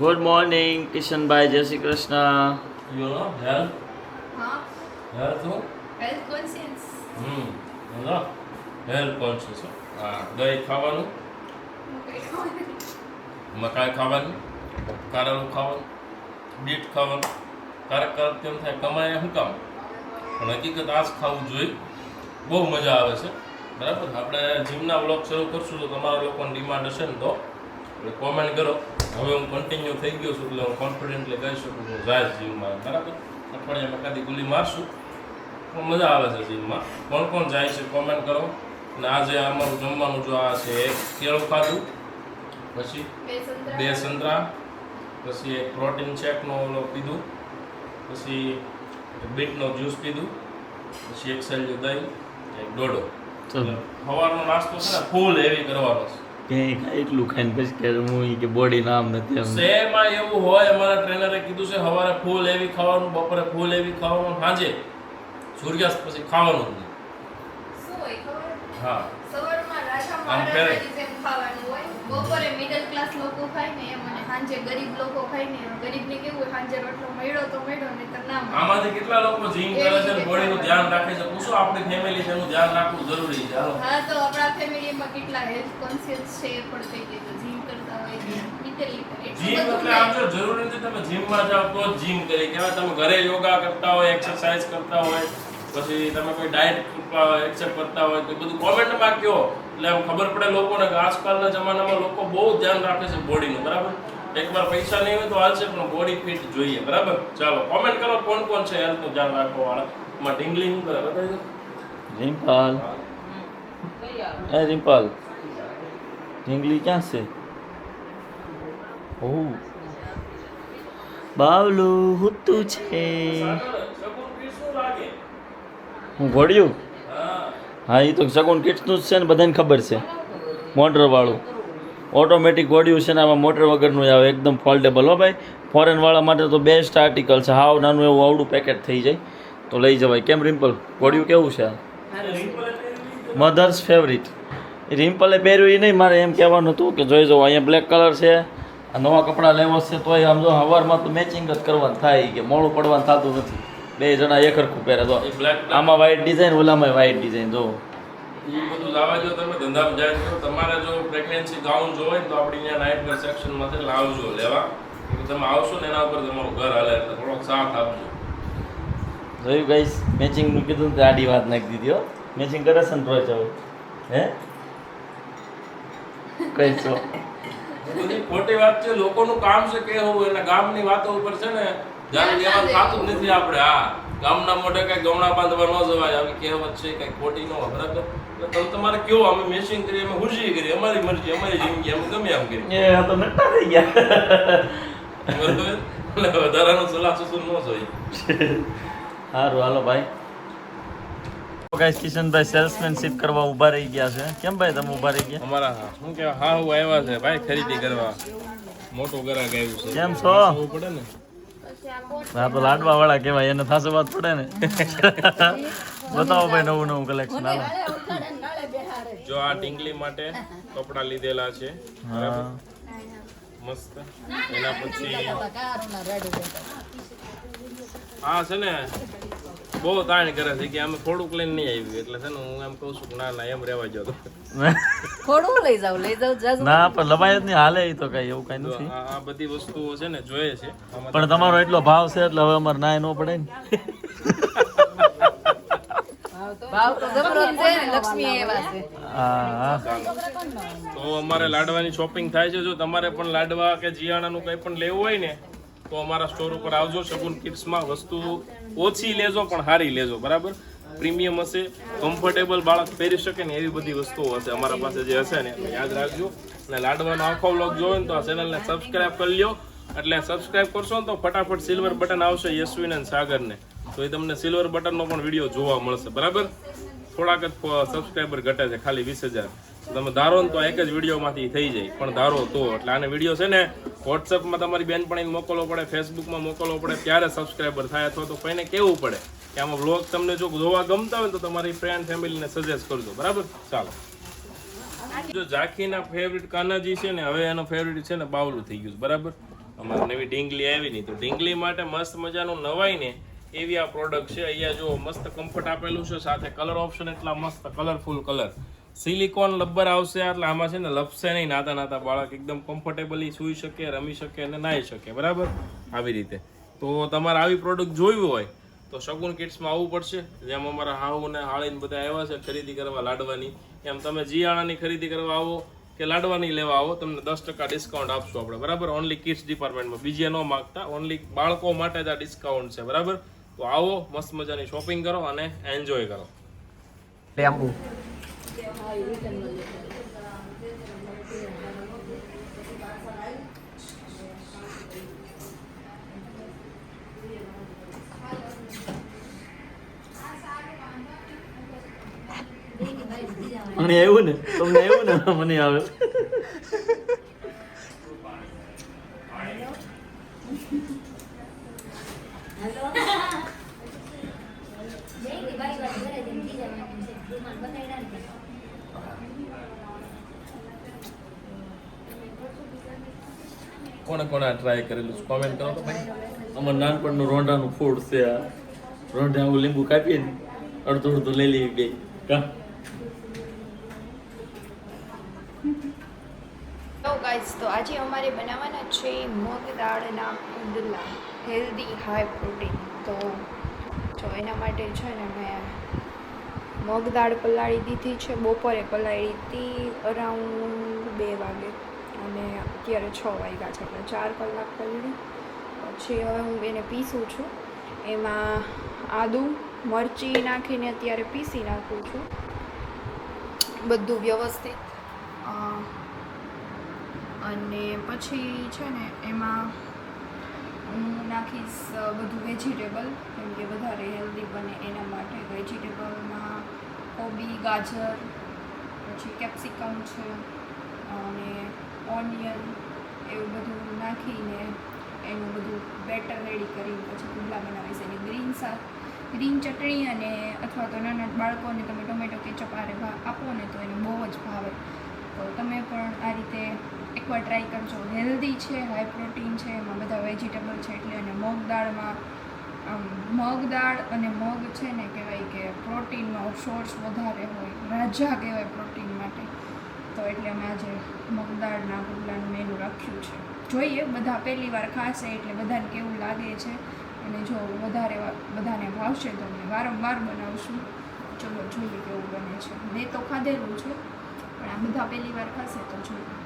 Good morning Kishanbhai, જય Shri Krishna. You know, health. हाँ, Health हो? health conscious. Hello health conscious. હા, દહીં ખાવાનું, મકાઈ ખાવાની, કારેલું ખાવાનું, બીટ ખાવાનું. ક્યારેક ક્યારેક તેમ થાય કમાય શું કામ, પણ હકીકત આ જ ખાવું જોઈએ. બહુ મજા આવે છે. બરાબર, આપણે જીમના વ્લોગ શરૂ કરશું તો તમારા લોકોની ડિમાન્ડ હશે ને તો કોમેન્ટ કરો. હવે હું કન્ટિન્યુ થઈ ગયો છું એટલે હું કોન્ફિડન્ટલી કહી શકું છું જાય જીમમાં. બરાબર, અઠવાડિયામાં એકાદી ગુલી મારશું પણ મજા આવે છે જીમમાં. કોણ કોણ જાય છે કોમેન્ટ કરો. અને આજે અમારું જમવાનું જો આ છે, એક કેળું ખાધું, પછી બે સંતરા, પછી એક પ્રોટીન શેકનો ઓલો પીધું, પછી બીટનો જ્યુસ પીધું, પછી એક સહેલું દહીં, એક ડોડો. સવારનો નાસ્તો છે ને ફૂલ હેવી કરવાનો છે. એટલું ખાઈને પછી કે હું કે બોડી નામ નથી એમ. શહેરમાં એવું હોય, અમારા ટ્રેનરે કીધું છે સવારે ફૂલ હેવી ખાવાનું, બપોરે ફૂલ હેવી ખાવાનું, સાંજે સૂર્યાસ્ત પછી ખાવાનું જ નહીં. શું હોય ખબર? હા, સવારમાં રાજા આમ મહારાજાની જેમ ખાવાનું હોય, બપોરે મિડલ ક્લાસ લોકો ખાય ને એમ, અને સાંજે ગરીબ લોકો ખાય ને એમ. ગરીબને કેવું હોય, સાંજે રોટલો મળ્યો તો મળ્યો, નહીંતર ના મળ્યો. આમાંથી કેટલા લોકો જીમ કરે છે ને બોડીનું ધ્યાન રાખે છે? પૂછો આપણી ફેમિલી છે, એનું ધ્યાન રાખવું જરૂરી છે. હાલો. હા, તો આપણા ફેમિલીમાં કેટલા હેલ્થ કોન્શિયસ છે એ પણ કહી દેજો. જીમ કરતા હોય કે મિડલ જીમ એટલે આમ જો જરૂરી નથી તમે જીમમાં જાઓ તો જ જીમ કરી કહેવાય. તમે ઘરે યોગા કરતા હોય, એક્સરસાઇઝ કરતા હોય, પછી તમે કોઈ ડાયટ એક્સેપ્ટ કરતા હોય તો બધું કોમેન્ટમાં કહો, એટલે આમ ખબર પડે લોકોને કે આજકાલના જમાનામાં લોકો બહુ ધ્યાન રાખે છે બોડીનું. બરાબર, એકવાર પૈસા નહીં હોય તો હાલશે પણ બોડી ફિટ જોઈએ. બરાબર, ચાલો કોમેન્ટ કરો કોણ કોણ છે હેલ્થનું ધ્યાન રાખવા વાળા. એમાં ઢીંગલી શું કરે બતાવી દો. રિમ્પલ, એ રિમ્પલ, ઢીંગલી ક્યાં છે? ઓહ, બાવલું હુતું છે. હું ઘોડ્યું? હા, એ તો સગુન કિટ્સનું જ છે ને, બધાને ખબર છે. મોટરવાળું ઓટોમેટિક ઘોડ્યું છે ને, આમાં મોટર વગરનું આવે, એકદમ ફોલ્ડેબલ. હો ભાઈ, ફોરેનવાળા માટે તો બેસ્ટ આર્ટિકલ છે. હાવ નાનું એવું આવડું પેકેટ થઈ જાય તો લઈ જવાય. કેમ રિમ્પલ, ઘોડ્યું કેવું છે? Mothers favourite. રિમ્પલે પહેર્યું એ નહીં, મારે એમ કહેવાનું હતું કે જોઈ જાઓ અહીંયા બ્લેક કલર છે, આ નવા કપડાં લેવા છે તોય આમ જો સવારમાં તો મેચિંગ જ કરવાનું થાય કે મોડું પડવાનું થતું નથી. બે જણા એક હરખું પહેરે. તો આમાં વ્હાઈટ ડિઝાઇન, ઓલામાં વ્હાઈટ ડિઝાઇન. જો એ બધું લાવવા જો તમે ધંધામાં જાય તો તમારે જો પ્રેગ્નન્સી ગાઉન જો હોય તો આપણી અહીંયા નાઇટ વેર સેક્શનમાંથી લાવજો લેવા. તમે આવશો ને એના ઉપર તમારું ઘર હાલે એટલે થોડોક સાથ આપજો. જોયું ગાઈસ, મેચિંગનું કીધું તો આડી વાત નાખી દીધી. હો, મેચિંગ કરે છે ને રોજ હવે. હે કઈ છો? બધી ખોટી વાત છે. લોકોનું કામ છે કે હું એના ગામની વાતો ઉપર છે ને ધ્યાન દેવાનું થતું જ નથી આપણે. હા, ગામના મોઢે કઈ ગમણા બાંધવા ન જવાય, આવી કહેવત છે કઈ ખોટી ન હોય. બરાબર, એટલે તમે તમારે કેવો અમે મેચિંગ કરીએ, અમે હુજી કરીએ, અમારી મરજી, અમારી જિંદગી, અમે ગમે એમ કરીએ. એ આ તો નટ્ટા થઈ ગયા. બરાબર, એટલે વધારાનું સલાહ સસુર ન જોઈએ. સારું, હાલો ભાઈ. ગાઈસ, કિશનભાઈ સેલ્સમેનશિપ કરવા ઊભા રહી ગયા છે. કેમ ભાઈ તમે ઊભા રહી ગયા? અમારા શું કહેવાય હા હું આવ્યા છે ભાઈ ખરીદી કરવા. મોટું ગ્રાહક આવ્યું છે. કેમ છો? પડે ને હા, તો લાડવા વાળા કહેવાય, એને થાશે વાત પડે ને. બતાવો ભાઈ નવું નવું કલેક્શન. હાલો. જો આ ઢીંગલી માટે કપડા લીધેલા છે. હા, મસ્ત. એના પછી હા છે ને બહુ તાણ કરે છે કે અમે થોડુંક લઈને નહીં આવ્યું, એટલે છે ને હું એમ કહું છું કે ના ના એમ રહેવા જો. થોડું લઈ જાવ ના પણ લવાય જ નહીં, હાલે ઈ તો કઈ એવું કઈ નથી. આ બધી વસ્તુઓ છે ને જોઈએ છે. પણ તમારો એટલો ભાવ છે એટલે હવે અમારે નાય ન પડે ને. ભાવ તો જબરો છે ને, લક્ષ્મી એવા છે. હા, તો અમારે લાડવાની શોપિંગ થાય છે. જો તમારે પણ લાડવા કે જીયાણાનું કંઈ પણ લેવું હોય ને તો અમારા સ્ટોર ઉપર આવજો. શગુન કિડ્સમાં વસ્તુ ઓછી લેજો પણ સારી લેજો. બરાબર, પ્રીમિયમ હશે, કમ્ફર્ટેબલ, બાળક પહેરી શકે ને એવી બધી વસ્તુઓ હશે અમારા પાસે જે હશે ને, એટલે યાદ રાખજો. અને લાડવાનો આખો વ્લોગ જોયો ને તો આ ચેનલને સબસ્ક્રાઈબ કરી લ્યો. એટલે સબસ્ક્રાઈબ કરશો ને તો ફટાફટ સિલ્વર બટન આવશે યશવીન અને સાગરને, તો એ તમને સિલ્વર બટનનો પણ વિડીયો જોવા મળશે. બરાબર, થોડાક જ સબસ્ક્રાઈબર ઘટે છે, ખાલી 20,000. તમે ધારો ને તો એક જ વિડીયોમાંથી થઈ જાય, પણ ધારો તો. એટલે આને વિડીયો છે ને વોટ્સએપમાં તમારી બેનપણીને મોકલવો પડે, ફેસબુકમાં મોકલવો પડે, ત્યારે સબસ્ક્રાઈબર થાય. અથવા તો કોઈને કહેવું પડે કે આમાં વ્લોગ તમને જો જોવા ગમતા હોય તો તમારી ફ્રેન્ડ ફેમિલીને સજેસ્ટ કરજો. બરાબર, ચાલો. જો ઝાંખીના ફેવરિટ કાનાજી છે ને, હવે એનો ફેવરિટ છે ને બાવલું થઈ ગયું. બરાબર, અમારે નવી ઢીંગલી આવી નહીં, તો ઢીંગલી માટે મસ્ત મજાનું નવાઈ ને એવી આ પ્રોડક્ટ છે. અહીંયા જો મસ્ત કમ્ફર્ટ આપેલું છે, સાથે કલર ઓપ્શન એટલા મસ્ત કલરફુલ કલર, સિલિકોન લબ્બર આવશે, એટલે આમાં છે ને લપસે નહીં, નાતા નાતા બાળક એકદમ કમ્ફર્ટેબલી સૂઈ શકે, રમી શકે અને નાહી શકે, બરાબર આવી રીતે. તો તમારે આવી પ્રોડક્ટ જોવી હોય તો શગુન કિડ્સમાં આવવું પડશે. જેમ અમારા હાહુ ને હાળીને બધા આવ્યા છે ખરીદી કરવા લાડવાની, એમ તમે જીયાણાની ખરીદી કરવા આવો કે લાડવાની લેવા આવો, તમને 10% ડિસ્કાઉન્ટ આપશું આપણે, બરાબર. ઓનલી કિડ્સ ડિપાર્ટમેન્ટમાં, બીજે ન માગતા, ઓનલી બાળકો માટે જ આ ડિસ્કાઉન્ટ છે, બરાબર. તો આવો, મસ્ત મજાની શોપિંગ કરો અને એન્જોય કરો. મને આવ્યું ને, તમને આવ્યું ને, મને આવે. કોને કોને ટ્રાય કરેલું છે કોમેન્ટ કરો તો ભાઈ. અમાર નાનપણનું રોંઢાનું ફૂડ છે આ. રોંઢા આવું લીંબુ કાપીએ ને અડધું અડધું લઈ લઈએ બે કા. તો ગાઈઝ, તો આજે અમારે બનાવવાના છે મગ દાળના પુડલા, હેલ્ધી હાઈ પ્રોટીન. તો જો એના માટે છે ને મેં મગ દાળ પલાળી દીધી છે, બપોરે પલાળી હતી અરાઉન્ડ 2 વાગે અને અત્યારે 6 વાગ્યા છે, એટલે 4 કલાક પલળી. પછી હવે હું એને પીસું છું, એમાં આદું મરચી નાખીને અત્યારે પીસી નાખું છું બધું વ્યવસ્થિત. અને પછી છે ને એમાં હું નાખીશ બધું વેજીટેબલ, કેમ કે વધારે હેલ્ધી બને એના માટે. વેજીટેબલમાં કોબી, ગાજર, પછી કેપ્સિકમ છે અને ઓનિયન, એવું બધું નાખીને એનું બધું બેટર રેડી કરીને પછી પુડલા બનાવીશ. એની ગ્રીન ચટણી અને અથવા તો નાના બાળકોને તમે ટોમેટો કેચઅપ આરે આપો ને તો એને બહુ જ ભાવે. તો તમે પણ આ રીતે એકવાર ટ્રાય કરજો. હેલ્ધી છે, હાઈ પ્રોટીન છે, એમાં બધા વેજીટેબલ છે એટલે. અને મગ દાળમાં મગ દાળ અને મગ છે ને કહેવાય કે પ્રોટીનનો સોર્સ વધારે હોય, રાજા કહેવાય પ્રોટીન માટે. તો એટલે અમે આજે મગ દાળના પુડલાનું મેનુ રાખ્યું છે. જોઈએ બધા પહેલી વાર ખાશે એટલે બધાને કેવું લાગે છે, અને જો વધારે બધાને ભાવશે તો અમે વારંવાર બનાવશું. ચલો જોઈએ કેવું બને છે. મેં તો ખાધેલું છે પણ આ બધા પહેલી વાર ખાશે તો જોઈએ.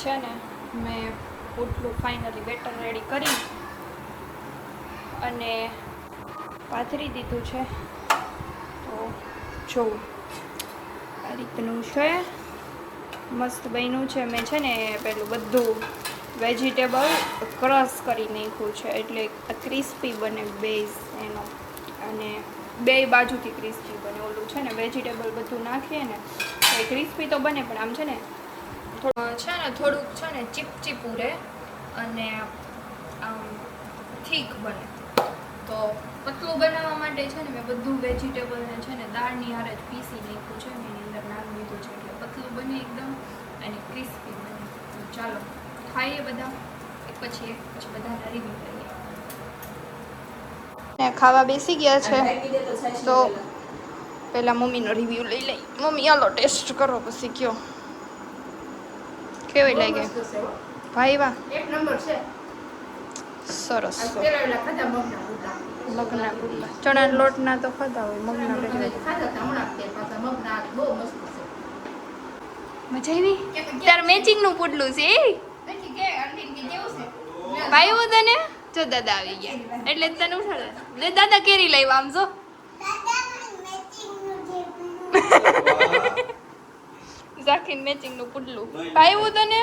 છે ને મેં પુડલું ફાઇનલી બેટર રેડી કરી અને પાથરી દીધું છે. તો જો આ રીતનું છે, મસ્ત બન્યું છે. મેં છે ને પેલું બધું વેજીટેબલ ક્રશ કરી નાખ્યું છે એટલે ક્રિસ્પી બને બેઝ એનો, અને બે બાજુથી ક્રિસ્પી બને. ઓલું છે ને વેજીટેબલ બધું નાખીએ ને તો એ ક્રિસ્પી તો બને, પણ આમ છે ને થોડુંક છે ને ચીપચીપું રહે અને આમ થીક બને. તો પતલું બનાવવા માટે છે ને મેં બધું વેજીટેબલને છે ને દાળની હારે જ પીસી નાખ્યું છે, મેં એની અંદર નાખી દીધું છે એટલે પતલું બને એકદમ અને ક્રિસ્પી બને. તો ચાલો ખાઈએ બધા એક પછી બધાના રિવ્યુ લઈએ. ખાવા બેસી ગયા છે તો પહેલાં મમ્મીનો રિવ્યુ લઈ લઈ. મમ્મી હાલો ટેસ્ટ કરો પછી કયો કેવી લાગે. ભાઈ વાહ, એક નંબર છે. સરસ. પેલા ખાધા મગના પુડલા. મગના પુડલા ચણાના લોટના તો ખાધા હોય, મગના પહેલા ખાધા હતા હમણાં તે પાછા મગના બહુ મસ્ત છે. મજા આવી. તાર મેચિંગનું પુડલું છે એ નથી કે અંતિમ કે જેવું છે. ભાઈ હું તને જો દાદા આવી ગયા એટલે તને ઉઠાડે. લે દાદા કેરી લઈ આમ જો. ઝાકીન મેચિંગનું પુડલું ભાઈ હું તને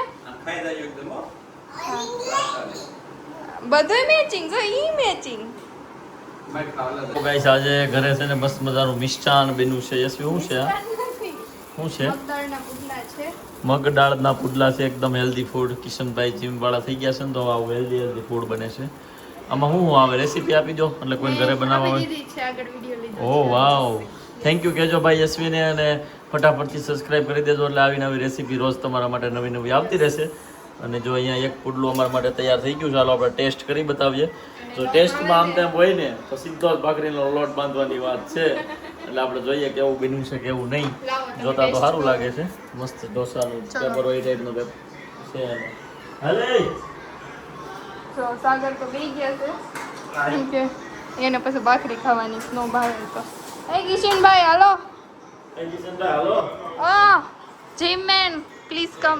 બધું મેચિંગ જો ઈ મેચિંગ. ગાઈસ આજે ઘરે છે ને મસ્ત મજાનું મિષ્ટાન બન્યું છે. યશવી શું છે આ? શું છે? મગદાળના પુડલા છે. મગ દાળના પુડલા છે, એકદમ હેલ્ધી ફૂડ. કિશનભાઈ જીમ વાળા થઈ ગયા છે ને તો આવું હેલ્ધી ફૂડ બને છે. આમાં શું આવે રેસીપી આપી દો એટલે કોઈ ઘરે બનાવવા હોય. દીધી છે આગળ વિડિયો લીધો. ઓહ વાવ, થેન્ક યુ કહેજો ભાઈ યશવીને, અને ફટાફટથી સબસ્ક્રાઇબ કરી દેજો એટલે આવી નવી રેસીપી રોજ તમારા માટે નવી નવી આવતી રહેશે. અને જો અહીંયા એક પુડલું અમારા માટે તૈયાર થઈ ગયું. ચાલો આપણે ટેસ્ટ કરી બતાવીએ. જો ટેસ્ટમાં આમ તેમ હોય ને તો સીધો જ ભાખરીનો લોટ બાંધવાની વાત છે. એટલે આપણે જોઈએ કેવું બન્યું છે કેવું નહીં. જોતા તો સારું લાગે છે. મસ્ત ઢોસાનું પેપર હોય એ ટાઈપનું પેપર છે. હાલે તો સાગર તો બેસી ગયા છે કેમ કે એને પછી ભાખરી ખાવાની નો ભાવે તો એ કિશનભાઈ હાલો હાલો જીમ મેન પ્લીઝ કમ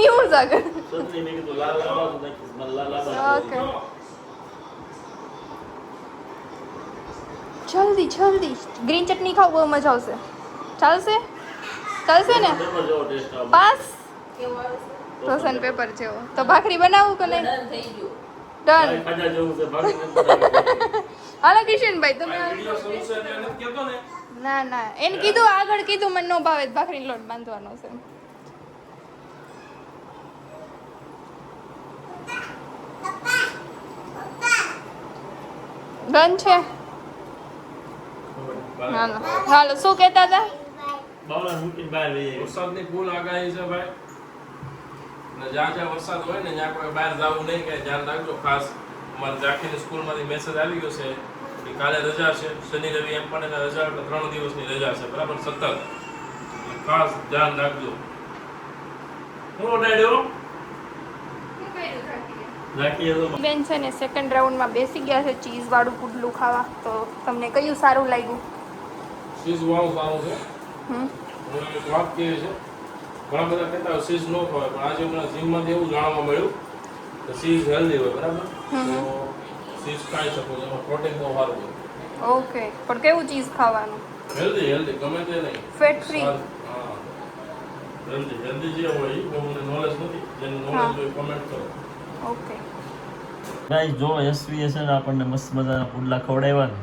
એવું સાગર સત્ય મેં કીધું લાલ બાજુ નાખીશ મને લાલ બાજુ ઓકે જલ્દી જલ્દી ગ્રીન ચટણી ખાવ બહુ મજા આવશે ચાલશે ચાલશે ને પેપર જેવો ટેસ્ટ આવે. પાસ રોશન પેપર જેવો તો ભાખરી બનાવું કે નહીં ડન ખાજા જેવું છે ભાખરી. હાલો કિશનભાઈ તમે વિડીયો શરૂ છે એટલે નથી કહેતો ને ના ના એને કીધું આગળ કીધું મને નો ભાવે ભાખરી લોટ બાંધવાનો છે ડન છે હાલો હાલો શું કહેતા હતા બાવળા મૂકીને બહાર લઈ આવી. વરસાદની ફૂલ આગાહી છે ભાઈ ને જ્યાં જ્યાં વરસાદ હોય ને ત્યાં કોઈ બહાર જવું નહીં કે ધ્યાન રાખજો ખાસ અમારે ઝાંખીની સ્કૂલમાંથી મેસેજ આવી ગયો છે કે કાલે રજા છે શનિ રવિ એમ પણ એને રજા એટલે 3 દિવસની રજા છે બરાબર સતત એટલે ખાસ ધ્યાન રાખજો હું ઓડાડ્યો રાખીએ તો બેન છે ને સેકન્ડ રાઉન્ડમાં બેસી ગયા છે ચીઝ વાળું પુડલું ખાવા તો તમને કયું સારું લાગ્યું સીઝ વાળું સારું છે હમ હું એક વાત કહી છે ઘણા બધા કહેતા હોય સીઝ ન ખવાય પણ આજે મને જીમમાંથી એવું જાણવા મળ્યું કે સીઝ હેલ્ધી હોય બરાબર તો સીઝ ખાઈ શકો છો એમાં પ્રોટીન બહુ સારું હોય ઓકે પણ કેવું ચીઝ ખાવાનું હેલ્ધી ગમે તે નહીં ફેટ ફ્રી હા હેલ્ધી જે હોય એ બહુ મને નોલેજ નથી જેનું હા. નોલેજ હોય કમેન્ટ કરો ઓકે ગાઈસ જો એસવી છે ને આપણને મસ્ત મજાના પુડલા ખવડાવ્યા ને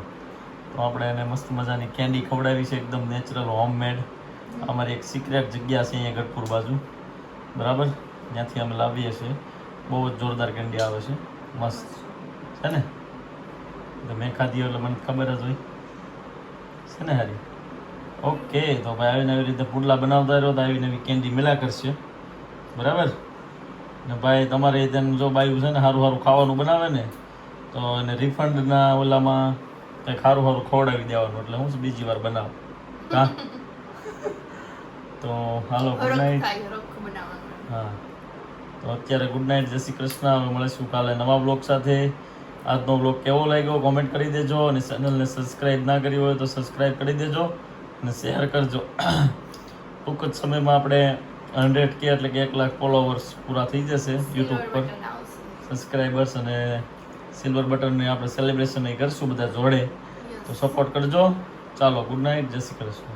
તો આપણે એને મસ્ત મજાની કેન્ડી ખવડાવી છે એકદમ નેચરલ હોમમેડ. અમારી એક સિક્રેટ જગ્યા છે અહીંયા ગઢપુર બાજુ બરાબર ત્યાંથી અમે લાવીએ છીએ. બહુ જ જોરદાર કેન્ડી આવે છે મસ્ત છે ને એટલે મેં ખાધી એટલે મને ખબર જ હોય છે ને હારી. ઓકે તો ભાઈ આવીને આવી રીતે પુડલા બનાવતા રહ્યો તો આવી નવી કેન્ડી મળ્યા કરશે બરાબર ને ભાઈ તમારે ત્યાં જો બાયું છે ને સારું સારું ખાવાનું બનાવે ને તો એને રિફંડના ઓલામાં કંઈક સારું સારું ખવડાવી દેવાનું એટલે હું બીજી વાર બનાવું હા તો હાલો ગુડ નાઇટ. હા તો અત્યારે ગુડ નાઇટ જય શ્રી કૃષ્ણ. હવે મળીશું કાલે નવા બ્લોગ સાથે. આજનો બ્લોગ કેવો લાગ્યો કોમેન્ટ કરી દેજો અને ચેનલને સબસ્ક્રાઈબ ના કરી હોય તો સબસ્ક્રાઈબ કરી દેજો અને શેર કરજો. ટૂંક જ સમયમાં આપણે 100K એટલે કે 1 લાખ ફોલોવર્સ પૂરા થઈ જશે યુટ્યુબ પર સબસ્ક્રાઈબર્સ અને સિલ્વર બટનને આપણે સેલિબ્રેશન કરશું બધા જોડે તો સપોર્ટ કરજો. ચાલો ગુડ નાઇટ જય શ્રી કૃષ્ણ.